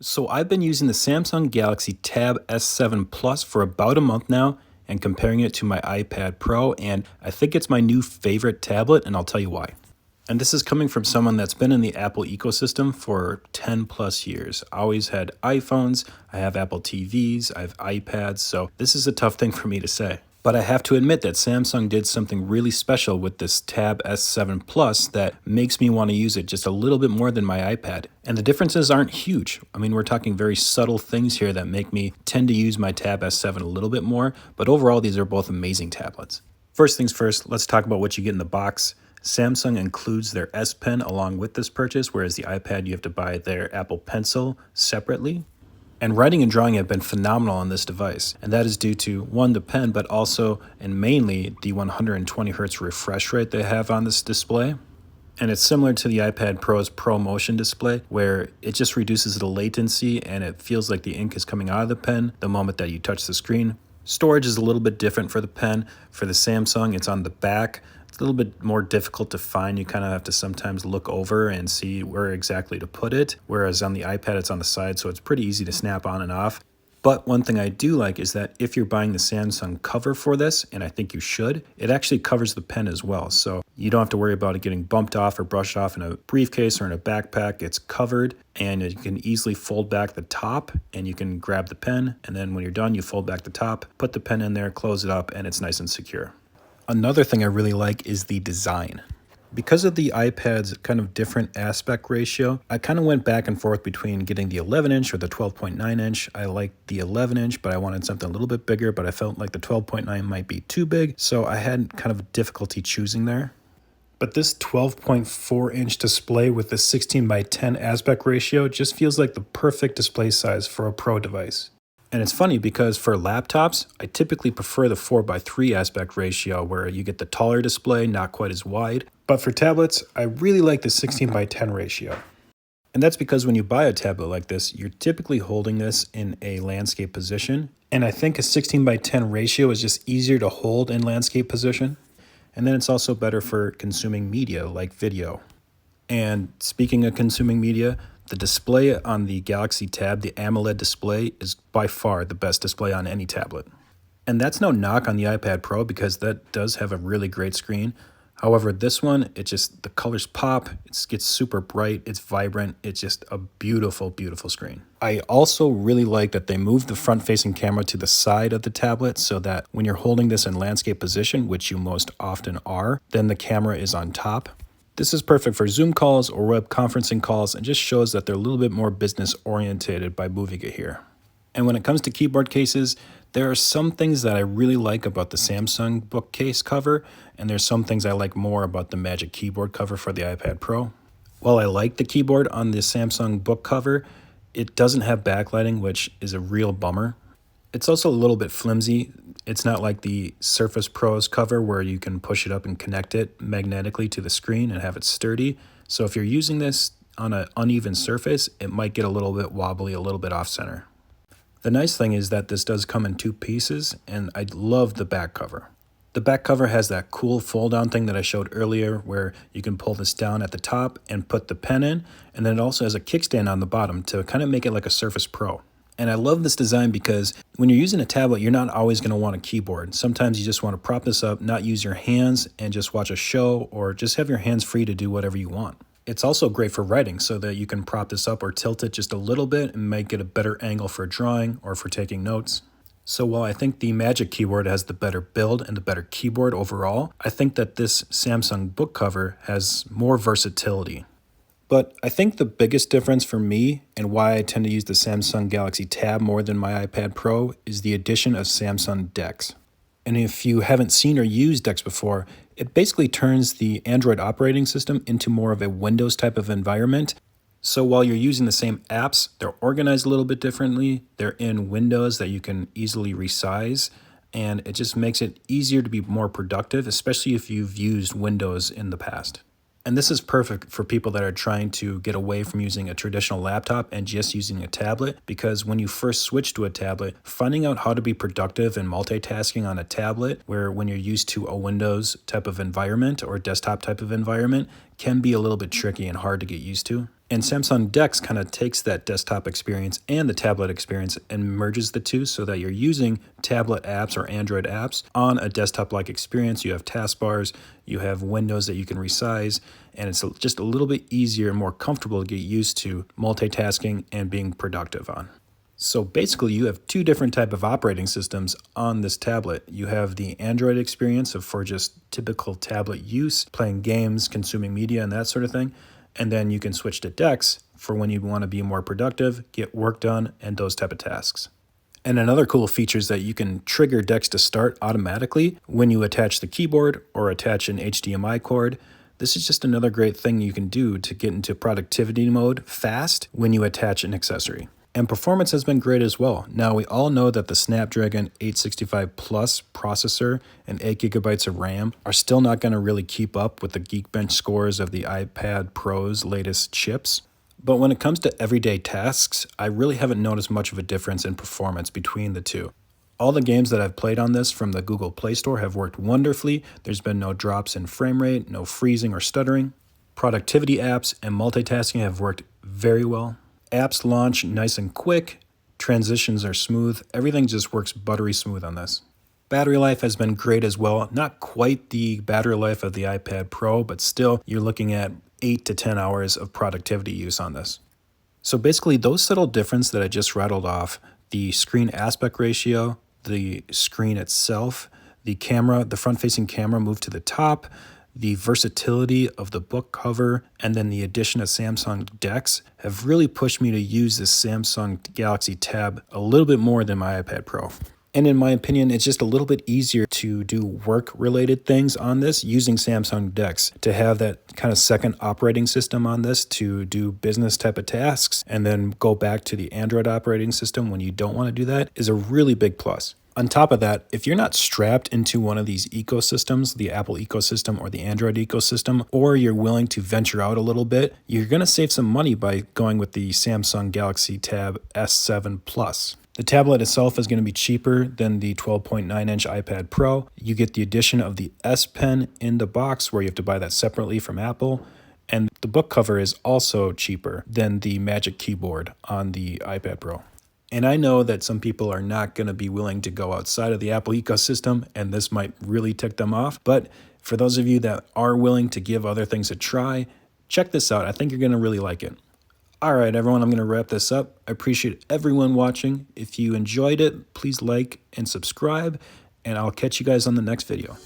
So I've been using the Samsung Galaxy Tab S7 Plus for about a month now and comparing it to my iPad Pro, and I think it's my new favorite tablet, and I'll tell you why. And this is coming from someone that's been in the Apple ecosystem for 10 plus years. I always had iPhones, I have Apple TVs, I have iPads, so this is a tough thing for me to say. But I have to admit that Samsung did something really special with this Tab S7 Plus that makes me want to use it just a little bit more than my iPad. And the differences aren't huge. I mean, we're talking very subtle things here that make me tend to use my Tab S7 a little bit more, but overall, these are both amazing tablets. First things first, let's talk about what you get in the box. Samsung includes their S Pen along with this purchase, whereas the iPad you have to buy their Apple Pencil separately. And writing and drawing have been phenomenal on this device, and that is due to, one, the pen, but also and mainly the 120 hertz refresh rate they have on this display. And it's similar to the iPad Pro's Pro Motion display, where it just reduces the latency and it feels like the ink is coming out of the pen the moment that you touch the screen. Storage is a little bit different for the pen. For the Samsung, it's on the back. It's a little bit more difficult to find. You kind of have to sometimes look over and see where exactly to put it, whereas on the iPad, it's on the side, so it's pretty easy to snap on and off. But one thing I do like is that if you're buying the Samsung cover for this, and I think you should, it actually covers the pen as well. So you don't have to worry about it getting bumped off or brushed off in a briefcase or in a backpack. It's covered, and you can easily fold back the top and you can grab the pen. And then when you're done, you fold back the top, put the pen in there, close it up, and it's nice and secure. Another thing I really like is the design. Because of the iPad's kind of different aspect ratio, I kind of went back and forth between getting the 11-inch or the 12.9 inch. I liked the 11-inch, but I wanted something a little bit bigger, but I felt like the 12.9 might be too big, so I had kind of difficulty choosing there. But this 12.4-inch display with the 16:10 aspect ratio just feels like the perfect display size for a Pro device. And it's funny because for laptops, I typically prefer the 4:3 aspect ratio where you get the taller display, not quite as wide. But for tablets, I really like the 16:10 ratio. And that's because when you buy a tablet like this, you're typically holding this in a landscape position. And I think a 16:10 ratio is just easier to hold in landscape position. And then it's also better for consuming media like video. And speaking of consuming media, the display on the Galaxy Tab, the AMOLED display, is by far the best display on any tablet. And that's no knock on the iPad Pro because that does have a really great screen. However, this one, the colors pop, it gets super bright, it's vibrant, it's just a beautiful, beautiful screen. I also really like that they moved the front-facing camera to the side of the tablet so that when you're holding this in landscape position, which you most often are, then the camera is on top. This is perfect for Zoom calls or web conferencing calls and just shows that they're a little bit more business oriented by moving it here. And when it comes to keyboard cases, there are some things that I really like about the Samsung bookcase cover, and there's some things I like more about the Magic Keyboard cover for the iPad Pro. While I like the keyboard on the Samsung book cover, it doesn't have backlighting, which is a real bummer. It's also a little bit flimsy. It's not like the Surface Pro's cover where you can push it up and connect it magnetically to the screen and have it sturdy. So if you're using this on an uneven surface, it might get a little bit wobbly, a little bit off center. The nice thing is that this does come in two pieces, and I love the back cover. The back cover has that cool fold-down thing that I showed earlier where you can pull this down at the top and put the pen in, and then it also has a kickstand on the bottom to kind of make it like a Surface Pro. And I love this design because when you're using a tablet, you're not always going to want a keyboard. Sometimes you just want to prop this up, not use your hands, and just watch a show or just have your hands free to do whatever you want. It's also great for writing so that you can prop this up or tilt it just a little bit and make it a better angle for drawing or for taking notes. So while I think the Magic Keyboard has the better build and the better keyboard overall, I think that this Samsung book cover has more versatility. But I think the biggest difference for me and why I tend to use the Samsung Galaxy Tab more than my iPad Pro is the addition of Samsung DeX. And if you haven't seen or used DeX before, it basically turns the Android operating system into more of a Windows type of environment. So while you're using the same apps, they're organized a little bit differently. They're in windows that you can easily resize, and it just makes it easier to be more productive, especially if you've used Windows in the past. And this is perfect for people that are trying to get away from using a traditional laptop and just using a tablet, because when you first switch to a tablet, finding out how to be productive and multitasking on a tablet, where when you're used to a Windows type of environment or desktop type of environment, can be a little bit tricky and hard to get used to. And Samsung DeX kind of takes that desktop experience and the tablet experience and merges the two so that you're using tablet apps or Android apps on a desktop-like experience. You have taskbars, you have windows that you can resize, and it's just a little bit easier and more comfortable to get used to multitasking and being productive on. So basically, you have two different type of operating systems on this tablet. You have the Android experience for just typical tablet use, playing games, consuming media, and that sort of thing. And then you can switch to DeX for when you want to be more productive, get work done, and those type of tasks. And another cool feature is that you can trigger DeX to start automatically when you attach the keyboard or attach an HDMI cord. This is just another great thing you can do to get into productivity mode fast when you attach an accessory. And performance has been great as well. Now, we all know that the Snapdragon 865 Plus processor and 8 gigabytes of RAM are still not going to really keep up with the Geekbench scores of the iPad Pro's latest chips. But when it comes to everyday tasks, I really haven't noticed much of a difference in performance between the two. All the games that I've played on this from the Google Play Store have worked wonderfully. There's been no drops in frame rate, no freezing or stuttering. Productivity apps and multitasking have worked very well. Apps launch nice and quick, transitions are smooth, everything just works buttery smooth on this. Battery life has been great as well, not quite the battery life of the iPad Pro, but still you're looking at 8 to 10 hours of productivity use on this. So basically those subtle differences that I just rattled off, the screen aspect ratio, the screen itself, the camera, the front-facing camera moved to the top, the versatility of the book cover, and then the addition of Samsung DeX have really pushed me to use this Samsung Galaxy Tab a little bit more than my iPad Pro. And in my opinion, it's just a little bit easier to do work-related things on this using Samsung DeX. To have that kind of second operating system on this to do business type of tasks and then go back to the Android operating system when you don't want to do that is a really big plus. On top of that, if you're not strapped into one of these ecosystems, the Apple ecosystem or the Android ecosystem, or you're willing to venture out a little bit, you're going to save some money by going with the Samsung Galaxy Tab S7 Plus. The tablet itself is going to be cheaper than the 12.9-inch iPad Pro. You get the addition of the S Pen in the box where you have to buy that separately from Apple. And the book cover is also cheaper than the Magic Keyboard on the iPad Pro. And I know that some people are not going to be willing to go outside of the Apple ecosystem, and this might really tick them off. But for those of you that are willing to give other things a try, check this out. I think you're going to really like it. All right, everyone, I'm going to wrap this up. I appreciate everyone watching. If you enjoyed it, please like and subscribe, and I'll catch you guys on the next video.